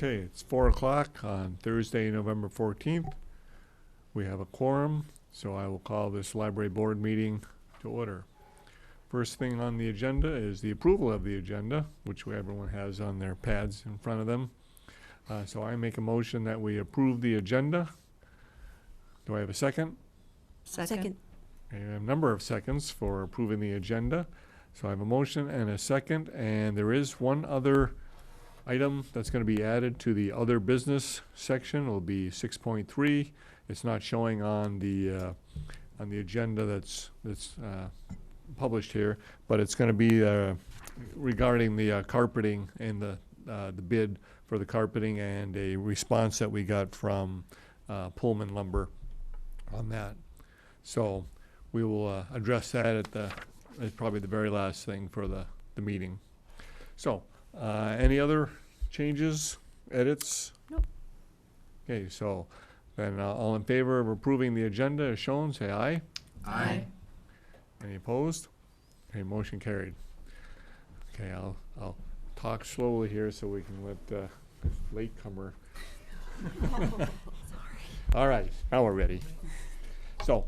Okay, it's 4 o'clock on Thursday, November 14th. We have a quorum, so I will call this library board meeting to order. First thing on the agenda is the approval of the agenda, which everyone has on their pads in front of them. So I make a motion that we approve the agenda. Do I have a second? Second. I have a number of seconds for approving the agenda. So I have a motion and a second, and there is one other item that's going to be added to the other business section. It'll be 6.3. It's not showing on the agenda that's published here, but it's going to be regarding the carpeting and the bid for the carpeting and a response that we got from Pullman Lumber on that. So we will address that at probably the very last thing for the meeting. So any other changes, edits? Nope. Okay, so then all in favor of approving the agenda as shown, say aye. Aye. Any opposed? Okay, motion carried. Okay, I'll talk slowly here so we can let this latecomer. Sorry. All right, now we're ready. So,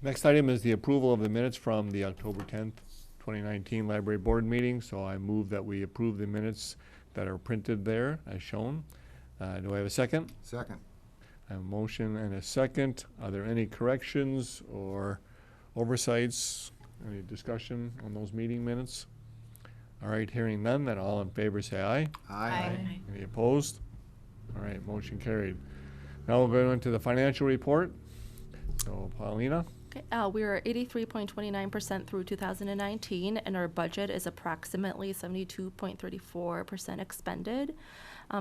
next item is the approval of the minutes from the October 10th, 2019 library board meeting. So I move that we approve the minutes that are printed there as shown. Do I have a second? Second. I have a motion and a second. Are there any corrections or oversights? Any discussion on those meeting minutes? All right, hearing none, then all in favor say aye. Aye. Any opposed? All right, motion carried. Now we'll go into the financial report. So Paulina? Okay, we are 83.29% through 2019, and our budget is approximately 72.34% expended.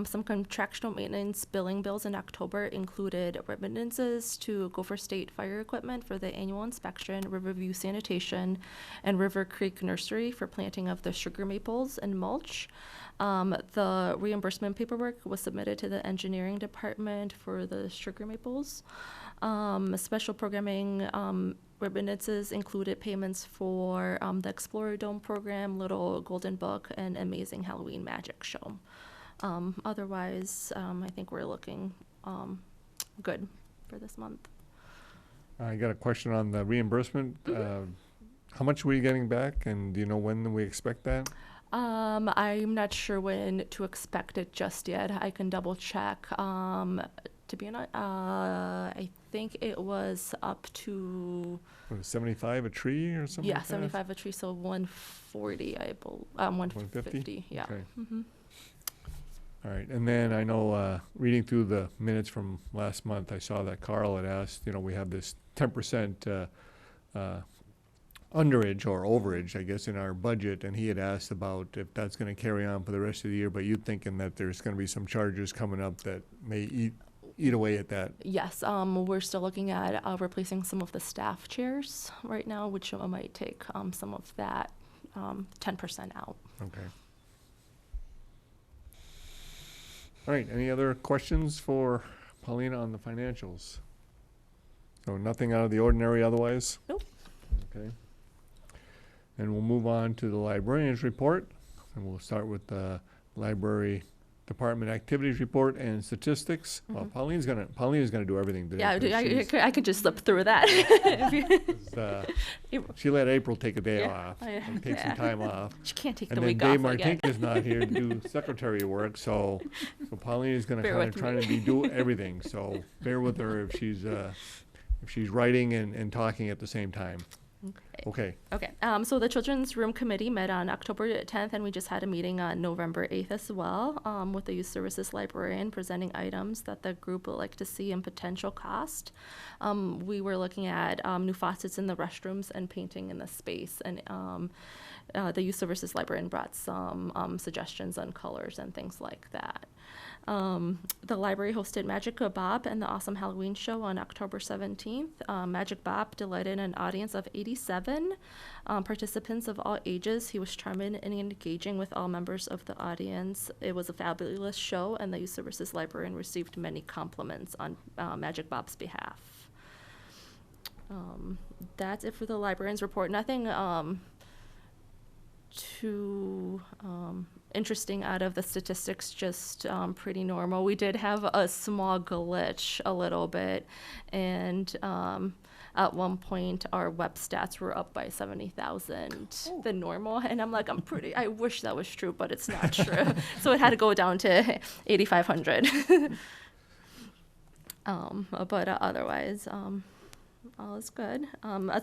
Some contractual maintenance billing bills in October included remittances to Gopher State Fire Equipment for the annual inspection, Riverview Sanitation, and River Creek Nursery for planting of the sugar maples and mulch. The reimbursement paperwork was submitted to the engineering department for the sugar maples. Special programming remittances included payments for the Explorer Dome program, Little Golden Book, and Amazing Halloween Magic Show. Otherwise, I think we're looking good for this month. I got a question on the reimbursement. How much were you getting back, and do you know when we expect that? I'm not sure when to expect it just yet. I can double check. To be honest, I think it was up to... What, 75 a tree or something? Yeah, like that? 75 a tree, so 140, I believe. 150, yeah. Okay. Mm-hmm. All right, and then I know reading through the minutes from last month, I saw that Carl had asked, we have this 10% underage or overage, I guess, in our budget, and he had asked about if that's going to carry on for the rest of the year, but you thinking that there's going to be some charges coming up that may eat away at that. Yes, we're still looking at replacing some of the staff chairs right now, which might take some of that 10% out. Okay. All right, any other questions for Paulina on the financials? So nothing out of the ordinary otherwise? Nope. Okay. And we'll move on to the librarian's report, and we'll start with the library department activities report and statistics. Well, Paulina's gonna do everything today. Yeah, I could just slip through that. She let April take a day Yeah. off, and take some time off. She can't take And the then week Dave off again. Martinkus is not here to do secretary work, so Paulina's gonna Bear kind of with try me. to do everything. So bear with her if she's writing and talking at the same time. Okay. Okay, so the Children's Room Committee met on October 10th, and we just had a meeting on November 8th as well, with the Youth Services Librarian presenting items that the group would like to see and potential cost. We were looking at new faucets in the restrooms and painting in the space, and the Youth Services Librarian brought some suggestions on colors and things like that. The library hosted Magic Bob and the Awesome Halloween Show on October 17th. Magic Bob delighted an audience of 87 participants of all ages. He was charming and engaging with all members of the audience. It was a fabulous show, and the Youth Services Librarian received many compliments on Magic Bob's behalf. That's it for the librarian's report. Nothing too interesting out of the statistics, just pretty normal. We did have a small glitch a little bit, and at one point our web stats were up by 70,000 than normal, and I'm like, I wish that was true, but it's not true. So it had to go down to 8,500. But otherwise, all is good.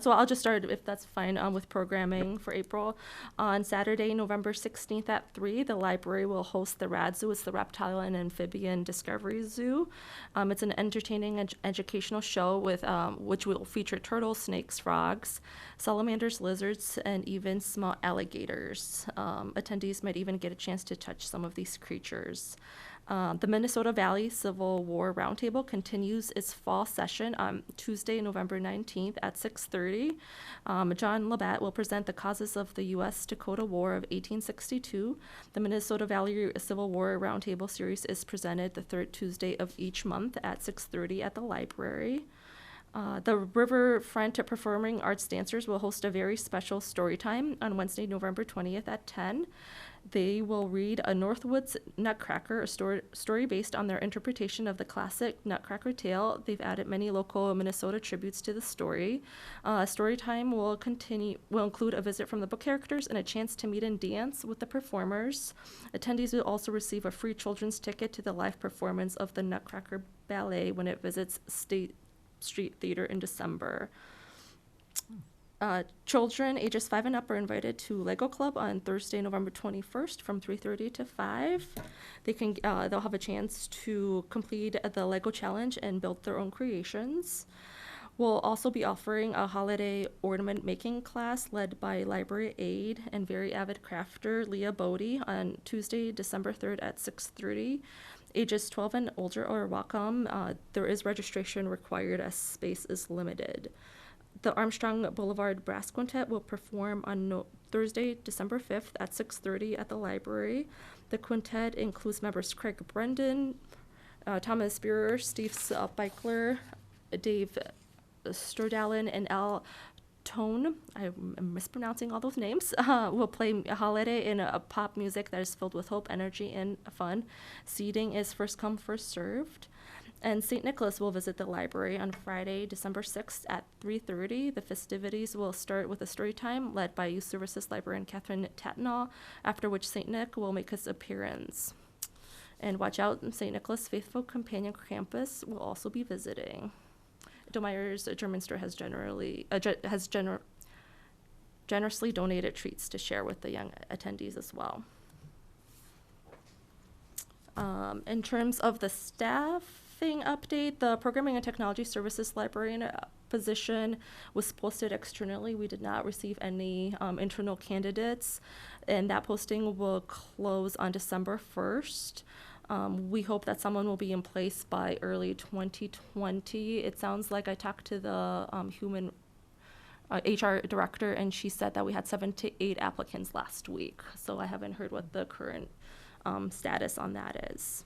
So I'll just start, if that's fine, with programming for April. On Saturday, November 16th at 3, the library will host the RAD Zoo. It's the Reptile and Amphibian Discovery Zoo. It's an entertaining educational show with which will feature turtles, snakes, frogs, salamanders, lizards, and even small alligators. Attendees might even get a chance to touch some of these creatures. The Minnesota Valley Civil War Roundtable continues its fall session on Tuesday, November 19th at 6:30. John Labatt will present the causes of the U.S.-Dakota War of 1862. The Minnesota Valley Civil War Roundtable series is presented the third Tuesday of each month at 6:30 at the library. The Riverfront Performing Arts Dancers will host a very special story time on Wednesday, November 20th at 10. They will read A Northwoods Nutcracker, a story based on their interpretation of the classic Nutcracker tale. They've added many local Minnesota tributes to the story. Story time will include a visit from the book characters and a chance to meet and dance with the performers. Attendees will also receive a free children's ticket to the live performance of the Nutcracker Ballet when it visits State Street Theater in December. Children ages 5 and up are invited to Lego Club on Thursday, November 21st from 3:30 to 5. They'll have a chance to complete the Lego challenge and build their own creations. We'll also be offering a holiday ornament making class led by library aide and very avid crafter Leah Bodie on Tuesday, December 3rd at 6:30. Ages 12 and older are welcome. There is registration required as space is limited. The Armstrong Boulevard Brass Quintet will perform on Thursday, December 5th at 6:30 at the library. The quintet includes members Craig Brendan, Thomas Spearer, Steve Beichler, Dave Stordalen, and Al Tone. I'm mispronouncing all those names. Will play a holiday in a pop music that is filled with hope, energy, and fun. Seating is first come, first served. And St. Nicholas will visit the library on Friday, December 6th at 3:30. The festivities will start with a story time led by Youth Services Librarian Catherine Tatnall, after which St. Nick will make his appearance. And watch out, St. Nicholas Faithful Companion Campus will also be visiting. Domeyer's German Store has generously donated treats to share with the young attendees as well. In terms of the staffing update, the Programming and Technology Services Librarian position was posted externally. We did not receive any internal candidates, and that posting will close on December 1st. We hope that someone will be in place by early 2020. It sounds like I talked to the human HR director, and she said that we had 7 to 8 applicants last week. So I haven't heard what the current status on that is.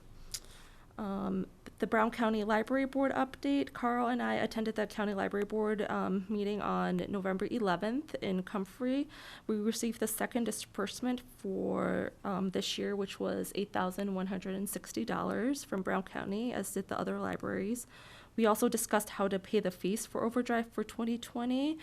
The Brown County Library Board update. Carl and I attended the County Library Board meeting on November 11th in Comfrey. We received the second disbursement for this year, which was $8,160 from Brown County, as did the other libraries. We also discussed how to pay the fees for Overdrive for 2020,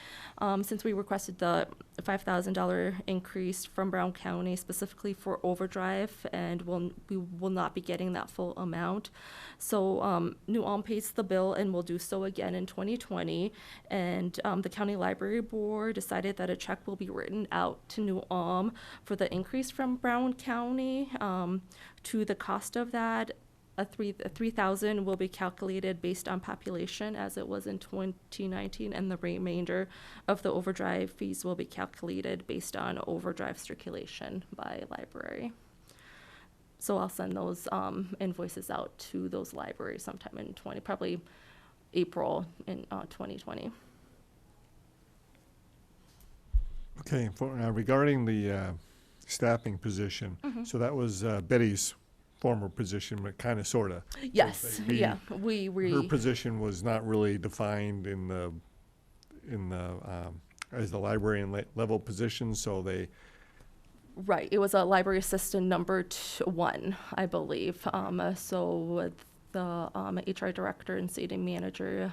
since we requested the $5,000 increase from Brown County specifically for Overdrive, and we will not be getting that full amount. So New Ulm pays the bill and will do so again in 2020, and the County Library Board decided that a check will be written out to New Ulm for the increase from Brown County. To the cost of that, a $3,000 will be calculated based on population as it was in 2019, and the remainder of the Overdrive fees will be calculated based on Overdrive circulation by library. So I'll send those invoices out to those libraries sometime in probably April in 2020. Okay, regarding the staffing position, so that was Betty's former position, but kind of, sort of. Yes, yeah. Her position was not really defined as the librarian level position, so they Right, it was a library assistant number 1, I believe. So with the HR director and city manager,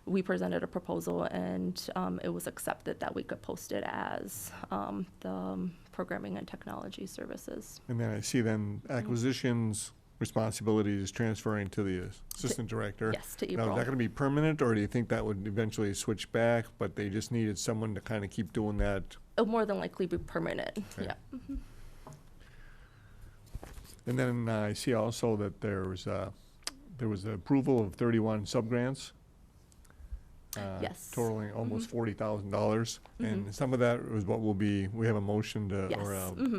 we presented a proposal, and it was accepted that we could post it as the programming and technology services. And then I see then acquisitions responsibilities transferring to the assistant director. Yes, to Now, April. is that going to be permanent, or do you think that would eventually switch back, but they just needed someone to kind of keep doing that? It'll more than likely be permanent, Okay. yeah. And then I see also that there was the approval of 31 subgrants. Yes. Totaling almost $40,000. And Mhm. some of that was what will be, we have a motion to, Yes, or,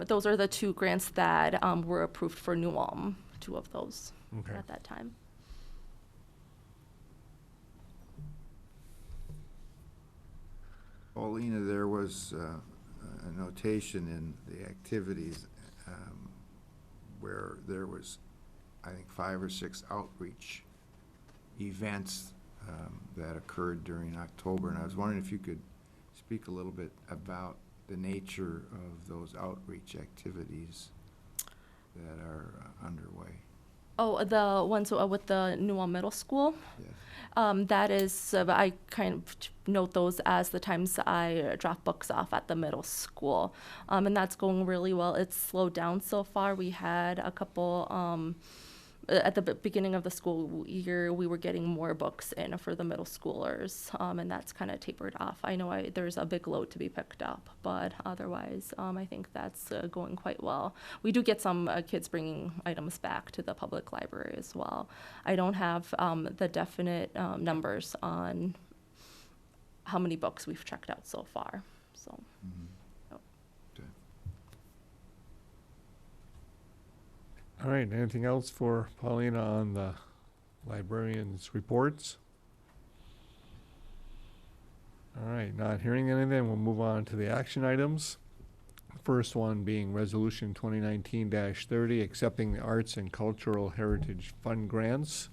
those are the 2 grants that were approved for New Ulm, 2 of those okay. at that time. Paulina, there was a notation in the activities where there was, I think, 5 or 6 outreach events that occurred during October, and I was wondering if you could speak a little bit about the nature of those outreach activities that are underway. Oh, the ones with the New Ulm Middle School? Yes. That is, I kind of note those as the times I drop books off at the middle school. And that's going really well. It's slowed down so far. We had a couple, at the beginning of the school year, we were getting more books in for the middle schoolers, and that's kind of tapered off. I know there's a big load to be picked up, but otherwise, I think that's going quite well. We do get some kids bringing items back to the public library as well. I don't have the definite numbers on how many books we've checked out so far, so. Mhm. All right, anything else for Paulina on the librarian's reports? All right, not hearing anything, we'll move on to the action items. First one being Resolution 2019-30, accepting the Arts and Cultural Heritage Fund grants.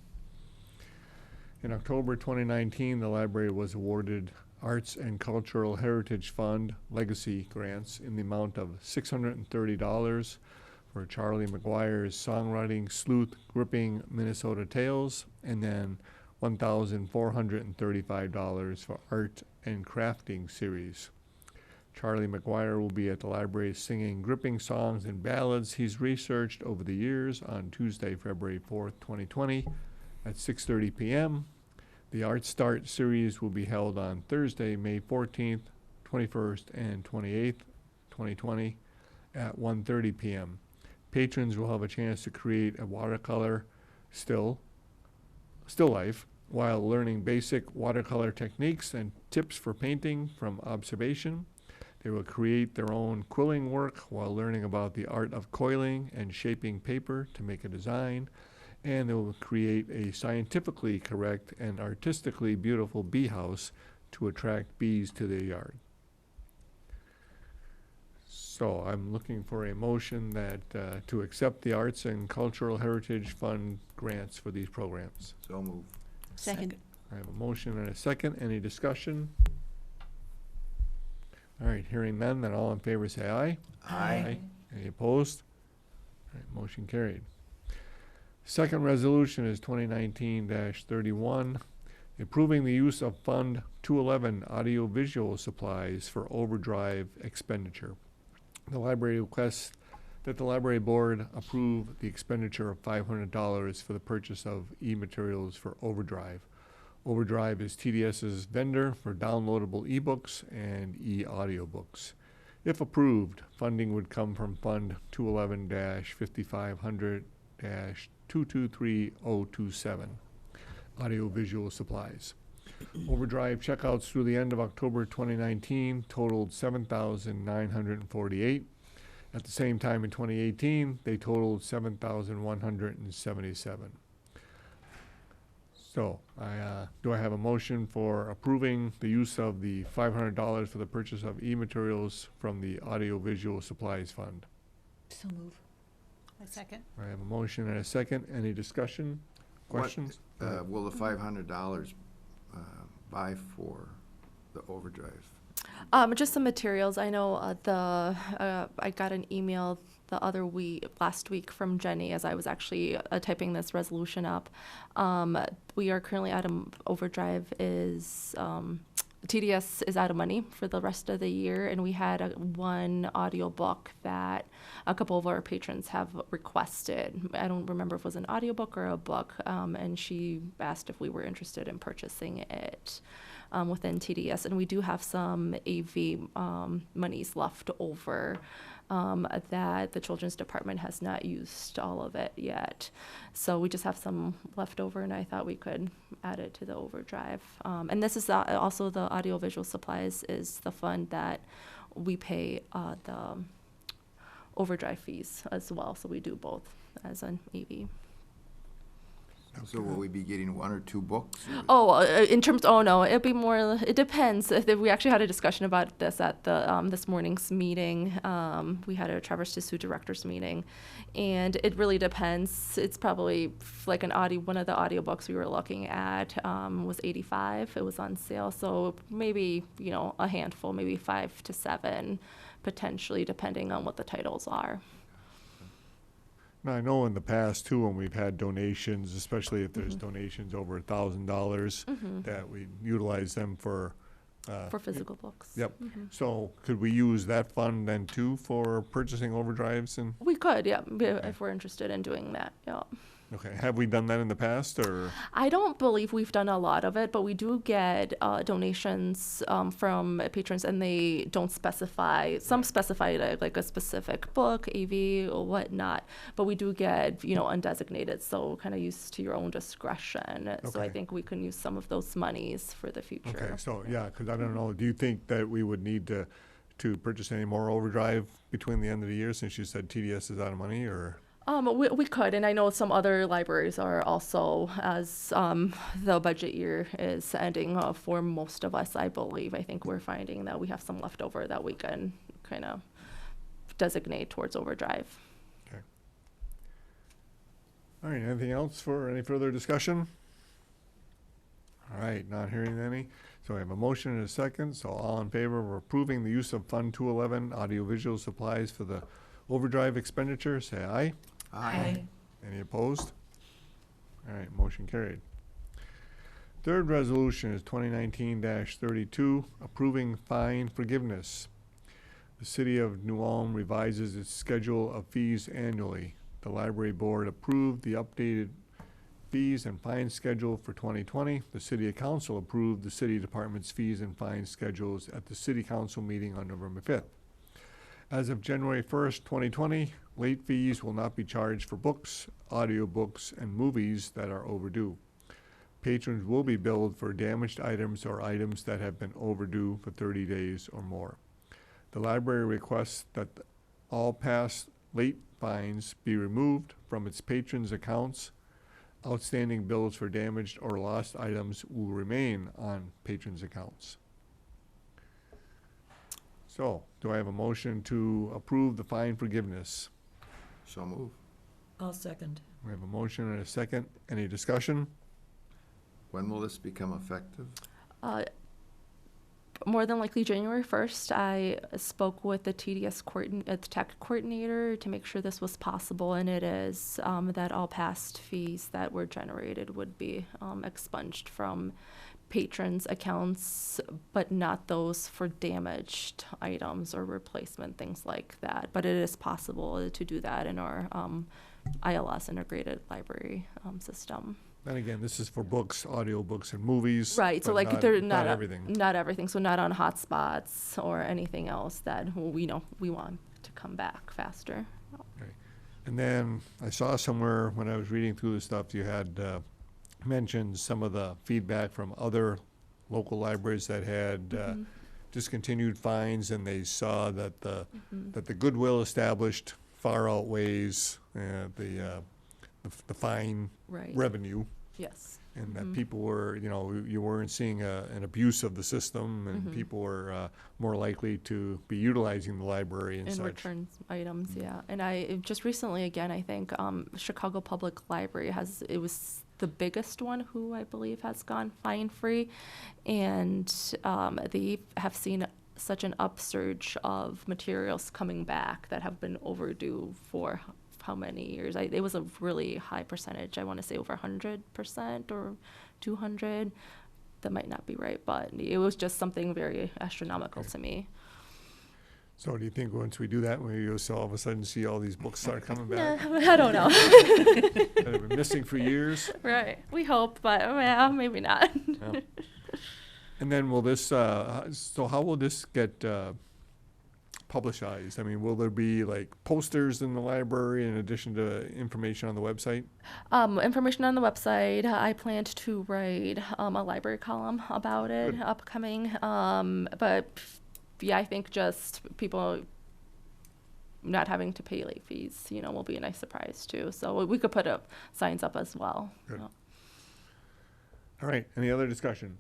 In October 2019, the library was awarded Arts and Cultural Heritage Fund legacy grants in the amount of $630 for Charlie McGuire's songwriting Sleuth Gripping Minnesota Tales, and then $1,435 for Art and Crafting Series. Charlie McGuire will be at the library singing gripping songs and ballads he's researched over the years on Tuesday, February 4th, 2020 at 6:30 p.m. The Art Start series will be held on Thursday, May 14th, 21st, and 28th, 2020 at 1:30 p.m. Patrons will have a chance to create a watercolor still life while learning basic watercolor techniques and tips for painting from observation. They will create their own quilling work while learning about the art of coiling and shaping paper to make a design. And they will create a scientifically correct and artistically beautiful bee house to attract bees to their yard. So I'm looking for a motion that to accept the Arts and Cultural Heritage Fund grants for these programs. So move. Second. I have a motion and a second. Any discussion? All right, hearing none, then all in favor say aye. Aye. Any opposed? All right, motion carried. Second resolution is 2019-31, approving the use of Fund 211 audiovisual supplies for Overdrive expenditure. The library requests that the library board approve the expenditure of $500 for the purchase of e-materials for Overdrive. Overdrive is TDS's vendor for downloadable ebooks and e-audiobooks. If approved, funding would come from Fund 211-5500-223027, audiovisual supplies. Overdrive checkouts through the end of October 2019 totaled 7,948. At the same time in 2018, they totaled 7,177. So, do I have a motion for approving the use of the $500 for the purchase of e-materials from the Audiovisual Supplies Fund? So move. A second. I have a motion and a second. Any discussion, questions? Will the $500 buy for the Overdrive? Just some materials. I know I got an email last week from Jenny as I was actually typing this resolution up. We are currently Overdrive is, TDS is out of money for the rest of the year, and we had one audiobook that a couple of our patrons have requested. I don't remember if it was an audiobook or a book, and she asked if we were interested in purchasing it within TDS, and we do have some AV monies left over that the Children's Department has not used all of it yet. So we just have some left over, and I thought we could add it to the Overdrive. And this is also the audiovisual supplies is the fund that we pay the Overdrive fees as well. So we do both as an AV. So will we be getting 1 or 2 books? No, it'd be more, it depends. We actually had a discussion about this at the this morning's meeting. We had a Traverse to Sioux directors meeting, and it really depends. It's probably like one of the audiobooks we were looking at was $85. It was on sale, so maybe, a handful, maybe 5 to 7, potentially, depending on what the titles are. Now, I know in the past too, when we've had donations, especially if there's donations over $1,000, that we utilize them for Physical books. Yep. So could we use that fund then too for purchasing overdrives and? We could, yeah, if we're interested in doing that, yeah. Okay. Have we done that in the past or? I don't believe we've done a lot of it, but we do get donations from patrons, and they don't specify. Some specify like a specific book, AV, or whatnot, but we do get undesignated, so kind of used to your own discretion. So I Okay. think we can use some of those monies for the future. Okay. So yeah, because I don't know. Do you think that we would need to purchase any more overdrive between the end of the year, since you said TDS is out of money, or? We could, and I know some other libraries are also, as the budget year is ending for most of us, I believe. I think we're finding that we have some left over that we can kind of designate towards Overdrive. Okay. All right. Anything else for any further discussion? All right. Not hearing any. So I have a motion and a second. So all in favor of approving the use of Fund 211 audiovisual supplies for the Overdrive expenditure, say aye. Aye. Any opposed? All right, motion carried. Third resolution is 2019-32, approving fine forgiveness. The City of New Ulm revises its schedule of fees annually. The Library Board approved the updated fees and fine schedule for 2020. The City Council approved the City Department's fees and fine schedules at the City Council meeting on November 5th. As of January 1st, 2020, late fees will not be charged for books, audiobooks, and movies that are overdue. Patrons will be billed for damaged items or items that have been overdue for 30 days or more. The library requests that all past late fines be removed from its patrons' accounts. Outstanding bills for damaged or lost items will remain on patrons' accounts. So, do I have a motion to approve the fine forgiveness? So move. I'll second. We have a motion and a second. Any discussion? When will this become effective? More than likely January 1st. I spoke with the TDS tech coordinator to make sure this was possible, and it is, that all past fees that were generated would be expunged from patrons' accounts, but not those for damaged items or replacement, things like that. But it is possible to do that in our ILS, integrated library system. And again, this is for books, audiobooks, and movies. Right, so but like they're not everything. Not everything, so not on hotspots or anything else that we want to come back faster. Okay. And then I saw somewhere when I was reading through the stuff, you had mentioned some of the feedback from other local libraries that had discontinued fines, and they saw that the goodwill established far outweighs the fine Right. revenue, Yes. and that people were, you weren't seeing an abuse of the system, and people were more likely to be utilizing the library and And such. return items, yeah. And I just recently, again, I think Chicago Public Library it was the biggest one who I believe has gone fine-free, and they have seen such an upsurge of materials coming back that have been overdue for how many years? It was a really high percentage. I want to say over 100% or 200. That might not be right, but it was just something very astronomical to me. So do you think once we do that, you'll all of a sudden see all these books start coming back I don't know. that have been missing for years? Right. We hope, but yeah, maybe not. Yeah. And then will this, so how will this get publicized? I mean, will there be like posters in the library in addition to information on the website? Information on the website. I planned to write a library column about it Good. upcoming. But yeah, I think just people not having to pay late fees, will be a nice surprise too. So we could put up signs up as well. Good. All right, any other discussion?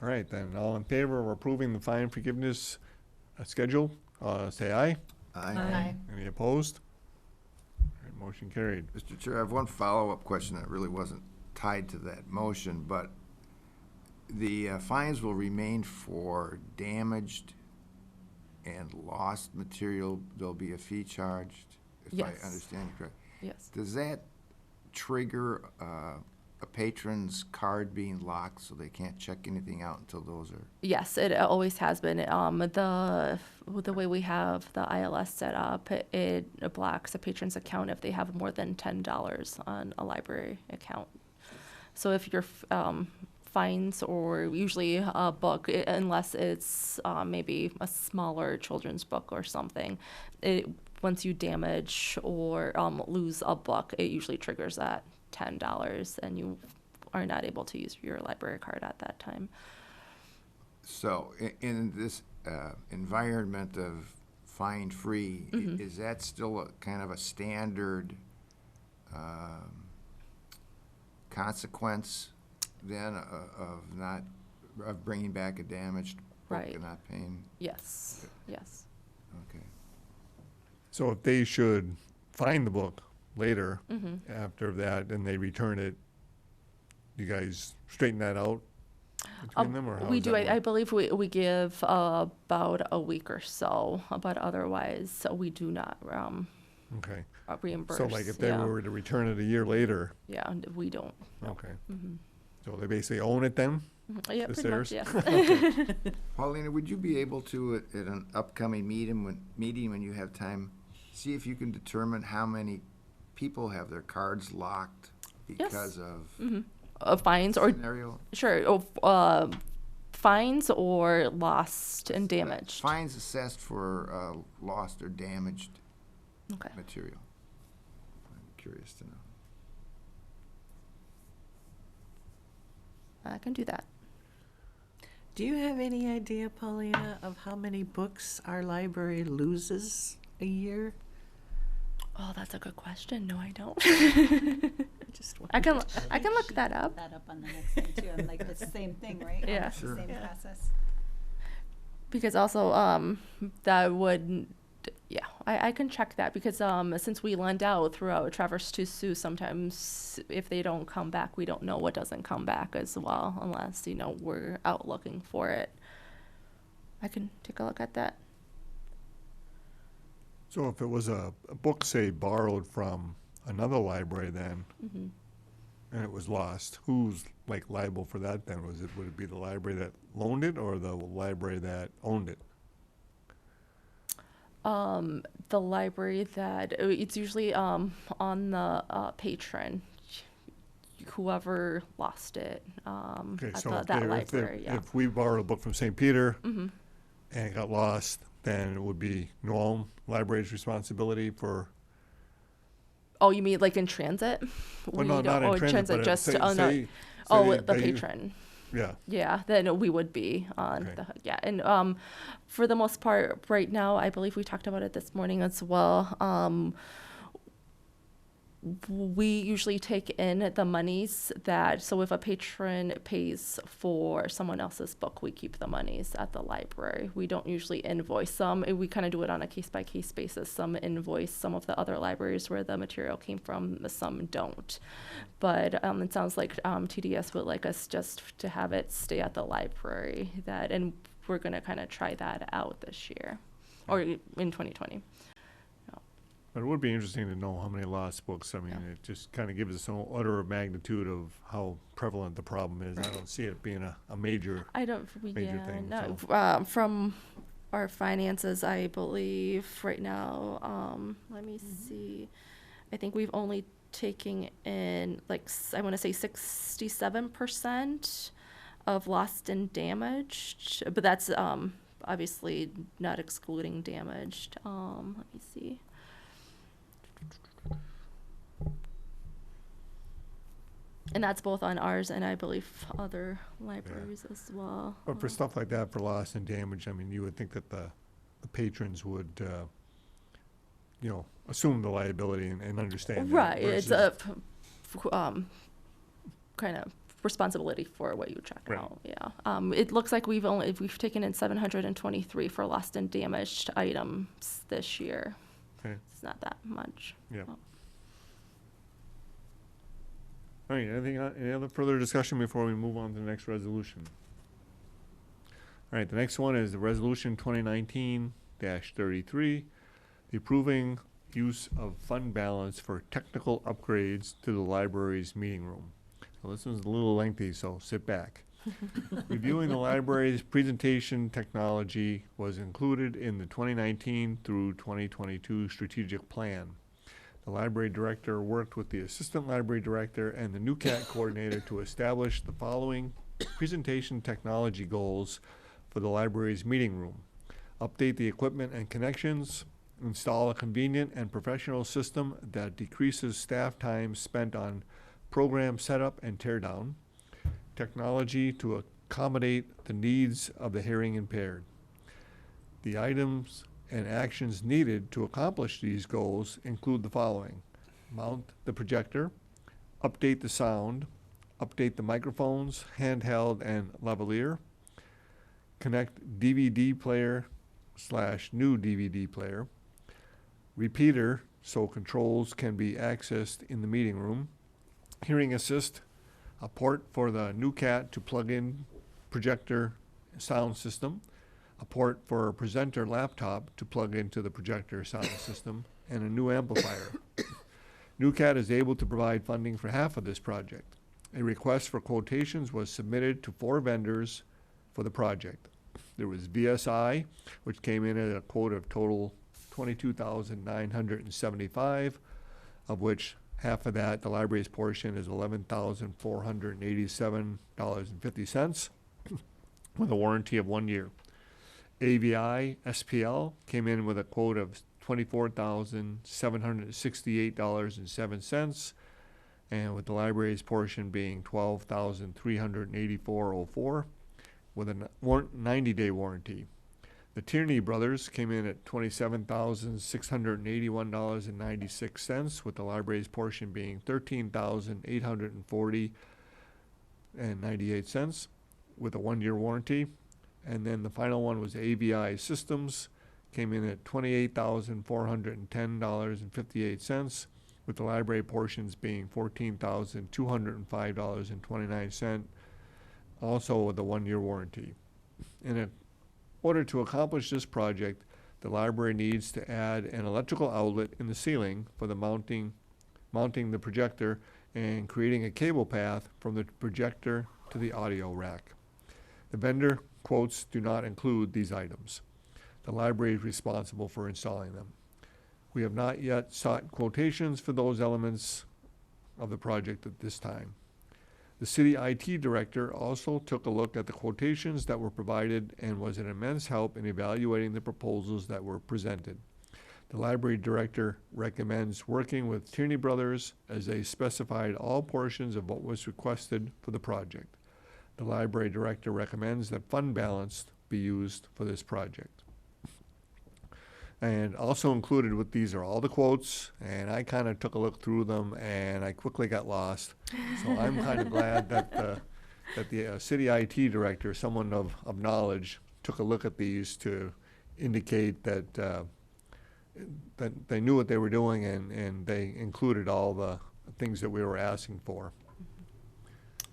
All right, then, all in favor of approving the fine forgiveness schedule, say aye. Aye. Any opposed? All right, motion carried. Mr. Chair, I have one follow-up question that really wasn't tied to that motion, but the fines will remain for damaged and lost material. There'll be a fee charged, if I Yes. understand you correctly. Yes. Does that trigger a patron's card being locked so they can't check anything out until those are? Yes, it always has been. The way we have the ILS set up, it blocks a patron's account if they have more than $10 on a library account. So if your fines or usually a book, unless it's maybe a smaller children's book or something, once you damage or lose a book, it usually triggers that $10 and you are not able to use your library card at that time. So in this environment of fine-free, is that still a kind of a standard consequence then of bringing back a damaged book Right. and not paying? Yes, yes. Okay. So if they should find the book later, Mm-hmm. after that, and they return it, you guys straighten that out between them, or how We does do. that I work? believe we give about a week or so, but otherwise, so we do not Okay, reimburse. so like if they yeah. were to return it a year later, Yeah, and we don't. okay, Mm-hmm. so they basically own it then? Yeah, It's pretty much, theirs? yes. Paulina, would you be able to, at an upcoming meeting when you have time, see if you can determine how many people have their cards locked because of Fines or, scenario? sure, fines or lost and damaged. Fines assessed for lost or damaged Okay. material. I'm curious to know. I can do that. Do you have any idea, Paulina, of how many books our library loses a year? Oh, that's a good question. No, I don't. Just I can wondered. I can look that up. That up on the next thing too, and like it's the same thing, right? Yeah. It's the Sure. same Yeah. process. Because also, that would, yeah, I can check that because since we lend out throughout Traverse to Sioux, sometimes if they don't come back, we don't know what doesn't come back as well, unless, we're out looking for it. I can take a look at that. So if it was a book, say, borrowed from another library then, Mm-hmm. and it was lost, who's like liable for that then? Would it be the library that loaned it or the library that owned it? The library that, it's usually on the patron, whoever lost it Okay, at so if that they- library, yeah. if we borrowed a book from St. Peter Mm-hmm. and it got lost, then it would be Noam Library's responsibility for, Oh, you mean like in transit? well, no, not in transit, but just, say, oh, no. say Oh, they- the they- patron. Yeah, Yeah, then we would be on Okay. yeah. And for the most part, right now, I believe we talked about it this morning as well. We usually take in the monies so if a patron pays for someone else's book, we keep the monies at the library. We don't usually invoice them. We kind of do it on a case-by-case basis. Some invoice some of the other libraries where the material came from, some don't. But it sounds like TDS would like us just to have it stay at the library. And we're going to kind of try that out this year or in 2020. But it would be interesting to know how many lost books. I mean, Yeah. it just kind of gives us an order of magnitude of how prevalent the problem is. I don't see it being a major. Major thing, No, so. from our finances, I believe right now, let me see. I think we've only taken in I want to say 67% of lost and damaged, but that's obviously not excluding damaged. Let me see. And that's both on ours and I believe other libraries as well. But for stuff like that, for loss and damage, I mean, you would think that the patrons would, assume the liability and understand that. Right, it's versus- a kind of responsibility for what you check Right. out. Yeah. It looks like we've taken in 723 for lost and damaged items this year. Okay. It's not that much. Yeah. Oh. All right, any other further discussion before we move on to the next resolution? All right, the next one is the resolution 2019-33, the approving use of fund balance for technical upgrades to the library's meeting room. So this one's a little lengthy, so sit back. Reviewing the library's presentation technology was included in the 2019 through 2022 strategic plan. The library director worked with the assistant library director and the NewCat coordinator to establish the following presentation technology goals for the library's meeting room. Update the equipment and connections, install a convenient and professional system that decreases staff time spent on program setup and teardown, technology to accommodate the needs of the hearing impaired. The items and actions needed to accomplish these goals include the following: mount the projector, update the sound, update the microphones, handheld and lavalier, connect DVD player / new DVD player, repeater so controls can be accessed in the meeting room, hearing assist, a port for the NewCat to plug in projector sound system, a port for a presenter laptop to plug into the projector sound system, and a new amplifier. NewCat is able to provide funding for half of this project. A request for quotations was submitted to 4 vendors for the project. There was VSI, which came in at a quote of total $22,975, of which half of that, the library's portion, is $11,487.50, with a warranty of 1 year. AVI SPL came in with a quote of $24,768.07, and with the library's portion being $12,384.04, with a 90-day warranty. The Tierney Brothers came in at $27,681.96, with the library's portion being $13,840.98, with a 1-year warranty. And then the final one was AVI Systems, came in at $28,410.58, with the library portions being $14,205.29, also with a 1-year warranty. In order to accomplish this project, the library needs to add an electrical outlet in the ceiling for the mounting the projector and creating a cable path from the projector to the audio rack. The vendor quotes do not include these items. The library is responsible for installing them. We have not yet sought quotations for those elements of the project at this time. The city IT director also took a look at the quotations that were provided and was an immense help in evaluating the proposals that were presented. The library director recommends working with Tierney Brothers as they specified all portions of what was requested for the project. The library director recommends that fund balance be used for this project. And also included with these are all the quotes, and I kind of took a look through them, and I quickly got lost. So I'm kind of glad that the city IT director, someone of knowledge, took a look at these to indicate that that they knew what they were doing, and they included all the things that we were asking for.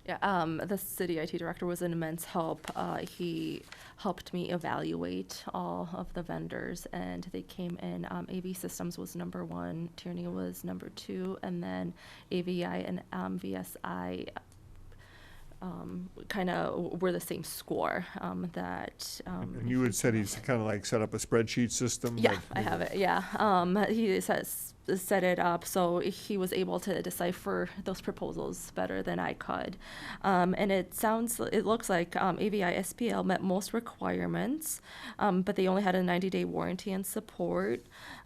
Yeah, the city IT director was an immense help. He helped me evaluate all of the vendors, and they came in. AV Systems was number one, Tierney was number two, and then AVI and VSI kind of were the same score. And you had said he's kind of like set up a spreadsheet system? Yeah, that- I have it. Yeah, he set it up so he was able to decipher those proposals better than I could. And it looks like AVI SPL met most requirements, but they only had a 90-day warranty and support.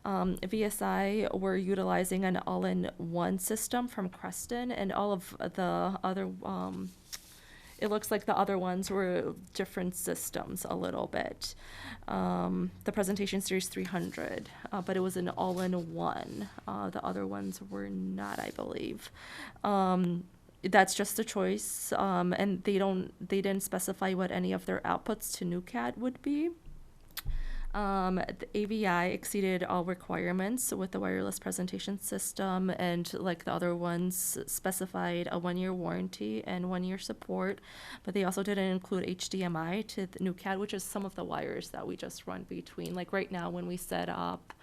VSI were utilizing an all-in-one system from Creston, and all of the other. It looks like the other ones were different systems a little bit. The Presentation Series 300, but it was an all-in-one. The other ones were not, I believe. That's just a choice, and they didn't specify what any of their outputs to NuCAD would be. The AVI exceeded all requirements with the wireless presentation system, and like the other ones specified a 1-year warranty and 1-year support, but they also didn't include HDMI to the NuCAD, which is some of the wires that we just run between. Like right now when we set up,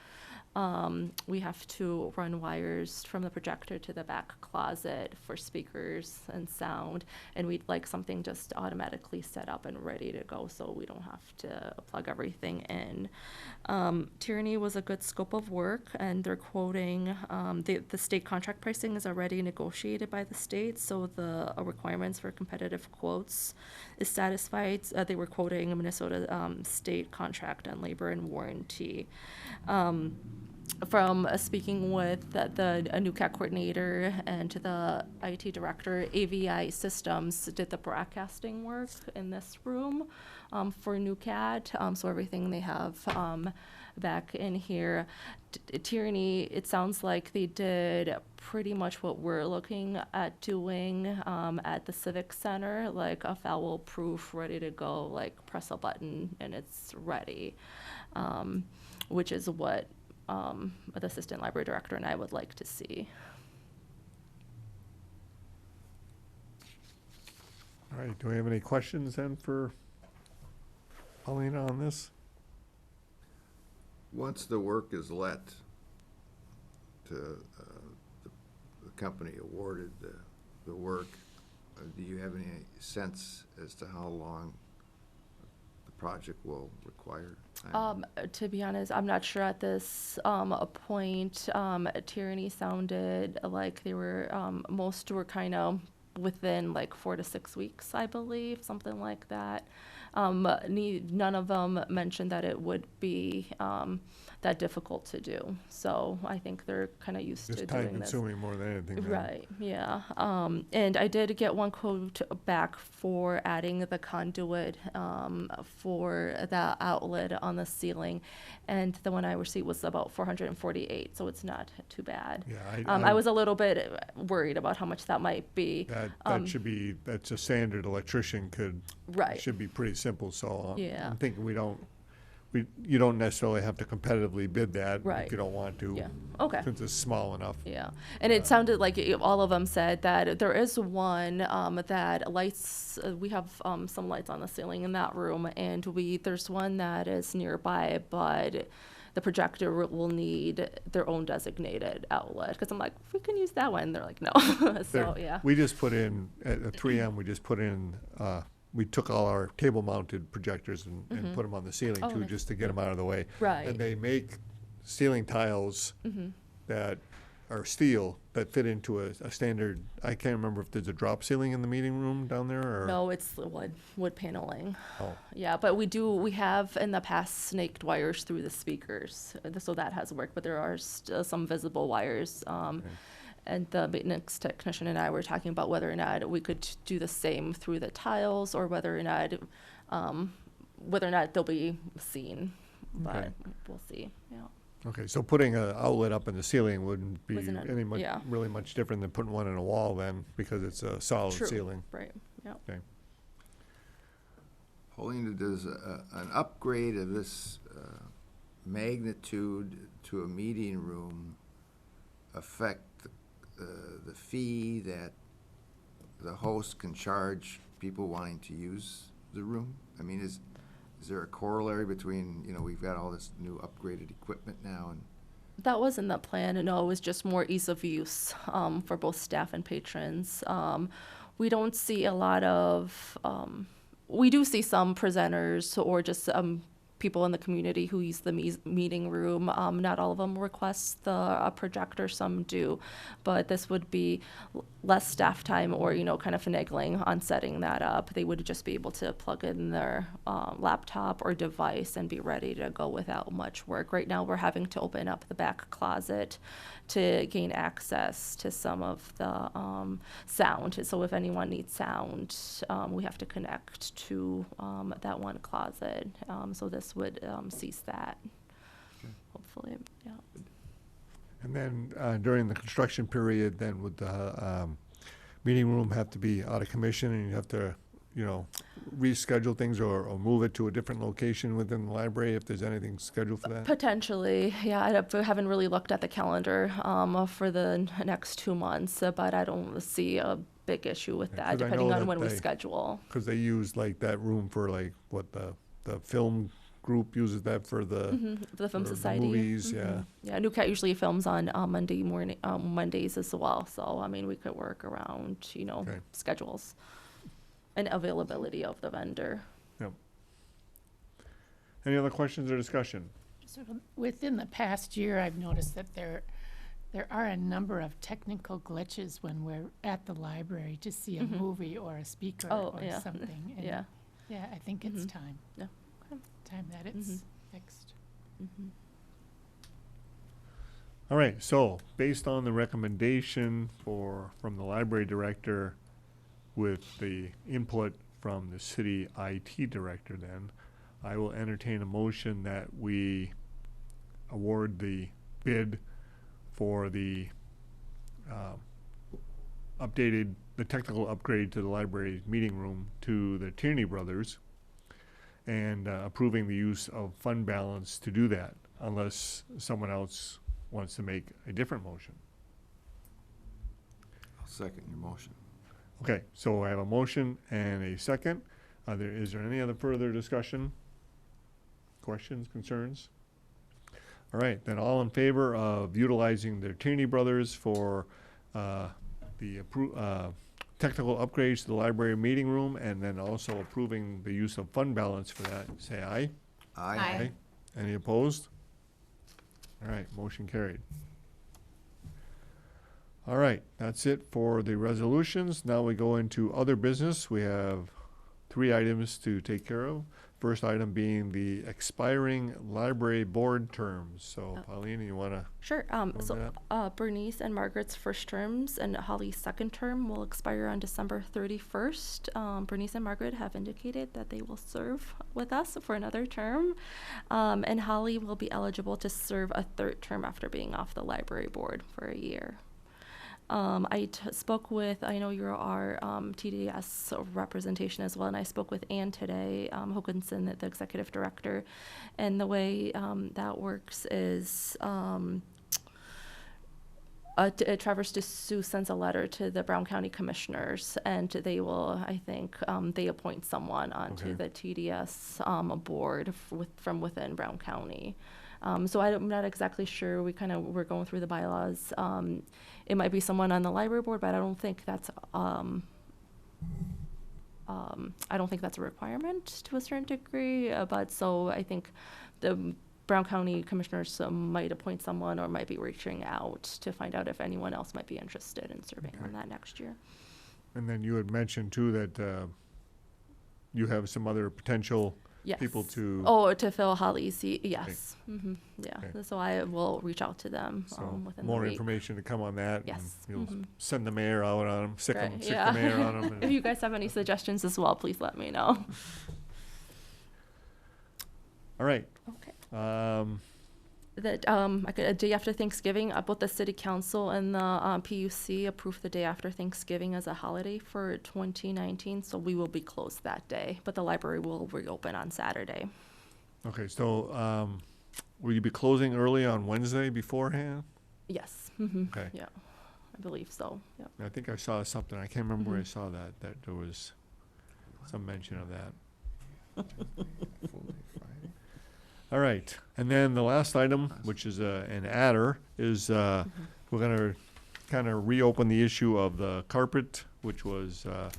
we have to run wires from the projector to the back closet for speakers and sound, and we'd like something just automatically set up and ready to go so we don't have to plug everything in. Tierney was a good scope of work, and they're quoting, the state contract pricing is already negotiated by the state, so the requirements for competitive quotes is satisfied. They were quoting a Minnesota state contract on labor and warranty. From speaking with the NuCAD coordinator and the IT director, AVI Systems did the broadcasting work in this room for NuCAD, so everything they have back in here. Tierney, it sounds like they did pretty much what we're looking at doing at the Civic Center, like a foul-proof, ready to go, like press a button and it's ready, which is what the assistant library director and I would like to see. All right, do we have any questions then for Paulina on this? Once the work is let to the company awarded the work, do you have any sense as to how long the project will require? To be honest, I'm not sure at this point. Tierney sounded like they were, most were kind of within like 4 to 6 weeks, I believe, something like that. None of them mentioned that it would be that difficult to do. So I think they're kind of used to Just doing this. time-consuming more than anything. then. Right, yeah. And I did get one quote back for adding the conduit for the outlet on the ceiling. And the one I received was about $448, so it's not too bad. Yeah, I was a little bit worried about how much that might be. That should be, that's a standard electrician Right. should be pretty simple, so Yeah. I'm thinking you don't necessarily have to competitively bid that Right. if you don't want to. Yeah, okay. Since it's small enough. Yeah, and it sounded like all of them said that there is one that lights. We have some lights on the ceiling in that room, and there's one that is nearby, but the projector will need their own designated outlet. Because I'm like, we can use that one. They're like, no. So yeah. We just put in, at 3M, we just put in, we took all our table-mounted projectors and put them on the ceiling Oh, too, nice. just to get them out of the way. Right. And they make ceiling tiles that are steel that fit into a standard, I can't remember if there's a drop ceiling in the meeting room down there or. No, it's the wood paneling. Oh. Yeah, but we have in the past snaked wires through the speakers, so that has worked. But there are still some visible wires. And the maintenance technician and I were talking about whether or not we could do the same through the tiles, or whether or not they'll be seen. But Okay. we'll see. Yeah. Okay, so putting an outlet up in the ceiling wouldn't be Wasn't it? any much, Yeah. really much different than putting one in a wall then, because it's a solid True. ceiling. Right. Yeah. Okay. Paulina, does an upgrade of this magnitude to a meeting room affect the fee that the host can charge people wanting to use the room? I mean, is there a corollary between, we've got all this new upgraded equipment now and That wasn't the plan. No, it was just more ease of use for both staff and patrons. We don't see a lot of, we do see some presenters or just people in the community who use the meeting room. Not all of them request a projector, some do, but this would be less staff time or, kind of finagling on setting that up. They would just be able to plug in their laptop or device and be ready to go without much work. Right now, we're having to open up the back closet to gain access to some of the sound. So if anyone needs sound, we have to connect to that one closet. So this would cease that, hopefully, yeah. And then during the construction period, then would the meeting room have to be out of commission and you have to, reschedule things or move it to a different location within the library if there's anything scheduled for that? Potentially, yeah. I haven't really looked at the calendar for the next 2 months, but I don't see a big issue with Yeah, that, 'cause I depending know on that when we they- schedule. Because they use like that room for like, what, the film group uses that for the, The Film for the Society. movies, yeah. Mhm. Yeah, New Cat usually films on Mondays as well. So, I mean, we could work around, Okay. schedules and availability of the vendor. Yep. Any other questions or discussion? Sort of within the past year, I've noticed that there are a number of technical glitches when we're at the library to see a movie or a speaker Oh, or yeah. something. And Yeah. Yeah, I think it's Mhm. time. Yeah. Time that it's fixed. All right, so based on the recommendation from the library director with the input from the city IT director then, I will entertain a motion that we award the bid for the the technical upgrade to the library's meeting room to the Tierney Brothers and approving the use of fund balance to do that unless someone else wants to make a different motion. I'll second your motion. Okay, so I have a motion and a second. Is there any other further discussion? Questions, concerns? All right, then all in favor of utilizing the Tierney Brothers for the technical upgrades to the library meeting room and then also approving the use of fund balance for that, say aye. Aye. Any opposed? All right, motion carried. All right, that's it for the resolutions. Now we go into other business. We have 3 items to take care of. First item being the expiring library board terms. So Pauline, you want to? Sure. Go So with Bernice and Margaret's first terms and Holly's second term will expire on December 31st. Bernice and Margaret have indicated that they will serve with us for another term. And Holly will be eligible to serve a third term after being off the library board for a year. I spoke with, I know you're our TDS representation as well, and I spoke with Ann today, Hoganson, the executive director, and the way that works is Traverse de Sioux sends a letter to the Brown County Commissioners, and they will, I think, they appoint someone onto Okay. the TDS board from within Brown County. So I'm not exactly sure. We're going through the bylaws. It might be someone on the library board, but I don't think that's a requirement to a certain degree. But so I think the Brown County Commissioners might appoint someone or might be reaching out to find out if anyone else might be interested in serving on that next year. And then you had mentioned too that you have some other potential Yes. people to, to fill Holly's seat. Yes. Yeah. Okay. So I will reach out to them so within more the week. information to come on that. Yes. And you'll send the mayor out on them, sick Right, the mayor on them. If you guys have any suggestions as well, please let me know. All right. Okay. That a day after Thanksgiving, both the City Council and the PUC approved the day after Thanksgiving as a holiday for 2019, so we will be closed that day, but the library will reopen on Saturday. Okay, so will you be closing early on Wednesday beforehand? Yes. Okay. Yeah. I believe so, yep. I think I saw something, I can't remember where I saw that there was some mention of that. All right, and then the last item, which is an adder, is we're gonna kind of reopen the issue of the carpet, which was, a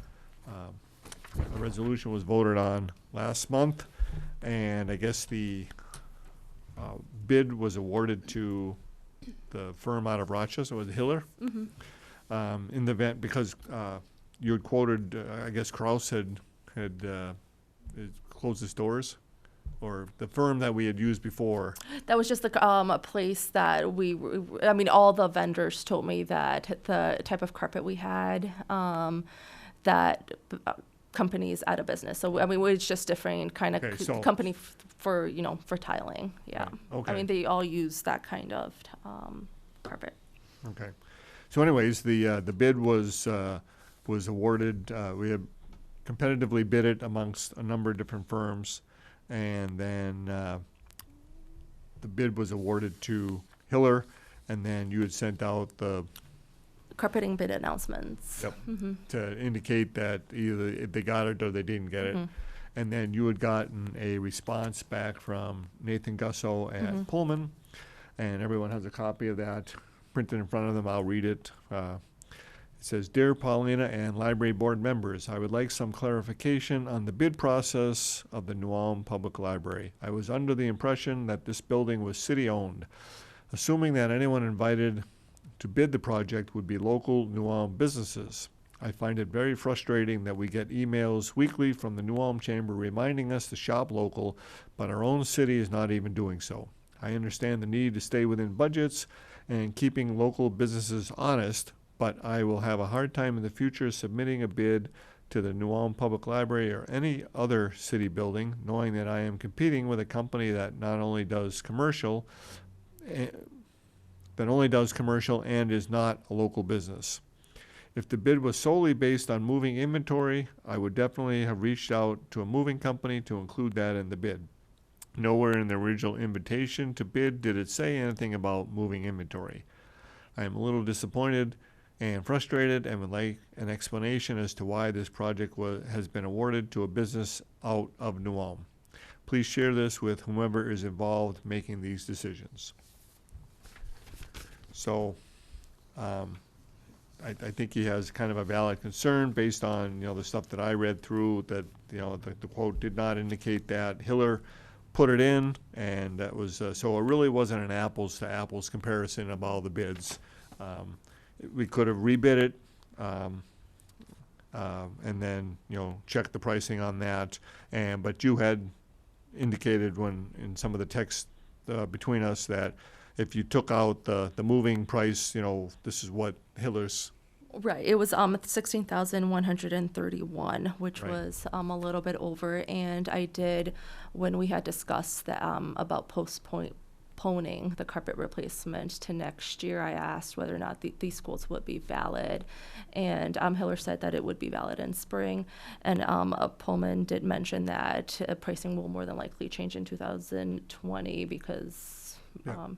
resolution was voted on last month, and I guess the bid was awarded to the firm out of Rochester, was it Hiller? In the event, because you had quoted, I guess Kraus had closed its doors, or the firm that we had used before. That was just a place that I mean, all the vendors told me that the type of carpet we had, that companies out of business. So, I mean, it's just different kind of Okay, so- company for, for tiling, yeah. Right, okay. I mean, they all use that kind of carpet. Okay. So anyways, the bid was awarded, we had competitively bid it amongst a number of different firms, and then the bid was awarded to Hiller, and then you had sent out the, Carpeting bid announcements. Yep. to indicate that either if they got it or they didn't get it. And then you had gotten a response back from Nathan Gusso at Pullman, and everyone has a copy of that printed in front of them. I'll read it. It says, "Dear Paulina and Library Board members, I would like some clarification on the bid process of the New Ulm Public Library. I was under the impression that this building was city-owned, assuming that anyone invited to bid the project would be local New Ulm businesses. I find it very frustrating that we get emails weekly from the New Ulm Chamber reminding us to shop local, but our own city is not even doing so. I understand the need to stay within budgets and keeping local businesses honest, but I will have a hard time in the future submitting a bid to the New Ulm Public Library or any other city building, knowing that I am competing with a company that not only does commercial, and is not a local business. If the bid was solely based on moving inventory, I would definitely have reached out to a moving company to include that in the bid. Nowhere in the original invitation to bid did it say anything about moving inventory. I am a little disappointed and frustrated and would like an explanation as to why this project has been awarded to a business out of New Ulm. Please share this with whomever is involved making these decisions." So, I think he has kind of a valid concern based on, the stuff that I read through, that, the quote did not indicate that. Hiller put it in, and that was, so it really wasn't an apples to apples comparison of all the bids. We could have rebid it, and then, check the pricing on that. But you had indicated in some of the text between us that if you took out the moving price, this is what Hiller's. Right, it was 16,131, which Right. was a little bit over, and I did, when we had discussed the, about postponing the carpet replacement to next year, I asked whether or not these quotes would be valid, and Hiller said that it would be valid in spring, and Pullman did mention that pricing will more than likely change in 2020 because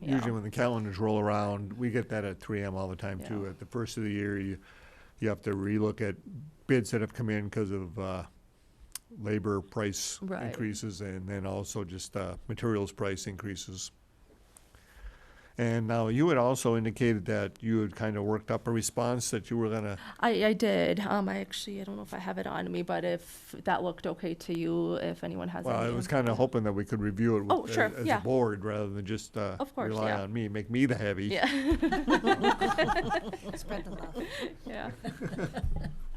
Usually when the calendars roll around, we get that at 3M all the time too. Yeah. At the first of the year, you have to relook at bids that have come in because of labor price Right. increases, and then also just materials price increases. And now you had also indicated that you had kind of worked up a response that you were gonna. I did. I don't know if I have it on me, but if that looked okay to you, if anyone has Well, any. I was kind of hoping that we could review it Oh, sure, as yeah. a board rather than just Of course, rely yeah. on me, make me the heavy. Yeah. Spread the love. Yeah.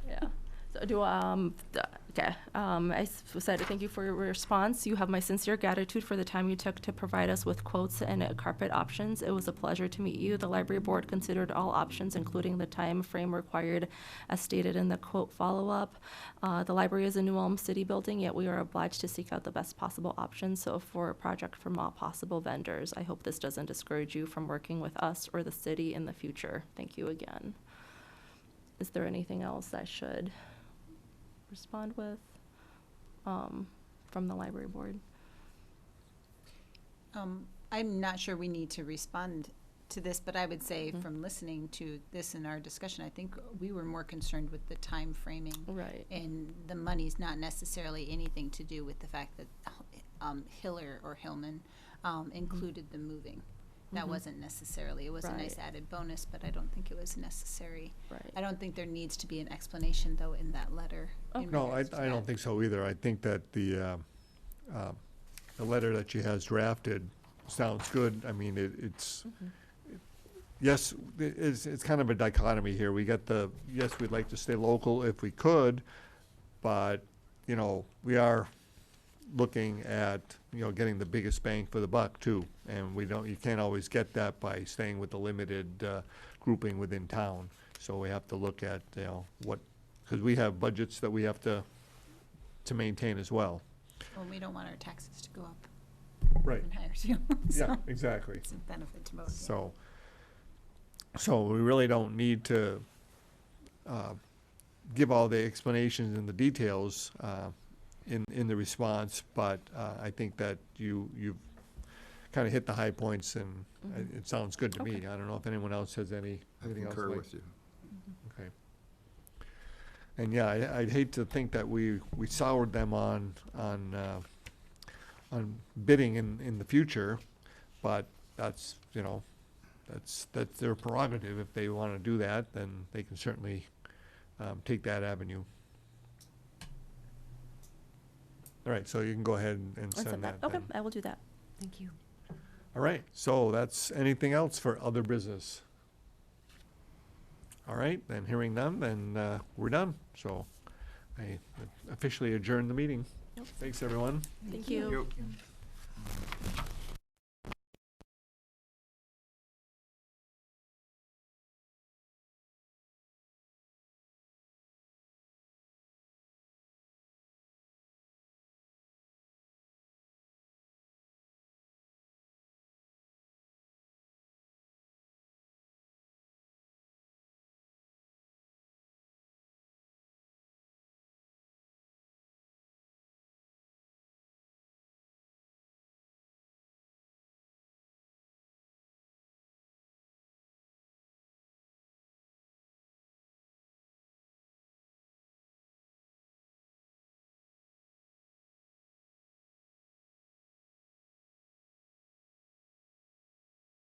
Yeah. So okay. Said thank you for your response. You have my sincere gratitude for the time you took to provide us with quotes and carpet options. It was a pleasure to meet you. The library board considered all options, including the time frame required as stated in the quote follow-up. The library is a New Ulm city building, yet we are obliged to seek out the best possible options for a project from all possible vendors. I hope this doesn't discourage you from working with us or the city in the future. Thank you again. Is there anything else I should respond with from the library board? I'm not sure we need to respond to this, but I would say from listening to this in our discussion, I think we were more concerned with the time framing. Right. And the money's not necessarily anything to do with the fact that Hiller or Hillman included the moving. That wasn't necessarily, it was a nice Right. added bonus, but I don't think it was necessary. Right. I don't think there needs to be an explanation, though, in that letter. in No, regards to I don't that. think so either. I think that the letter that she has drafted sounds good. I mean, it's, yes, it's kind of a dichotomy here. We got yes, we'd like to stay local if we could, but, we are looking at, getting the biggest bang for the buck too. And you can't always get that by staying with the limited grouping within town. So we have to look at, because we have budgets that we have to maintain as well. Well, we don't want our taxes to go up Right. even higher, too. Yeah, So exactly. it's a benefit to both. yeah. So we really don't need to give all the explanations and the details in the response, but I think that you've kind of hit the high points, and it sounds good to me. Okay. I don't know if anyone else has I anything else. concur like- with you. Okay. And yeah, I'd hate to think that we soured them on bidding in the future, but that's their prerogative. If they want to do that, then they can certainly take that avenue. All right, so you can go ahead and Or send that Okay, then. I will do that. Thank you. All right, so that's anything else for other business? All right, then hearing none, then we're done. So I officially adjourn the meeting. Thanks, everyone. Thank you. You.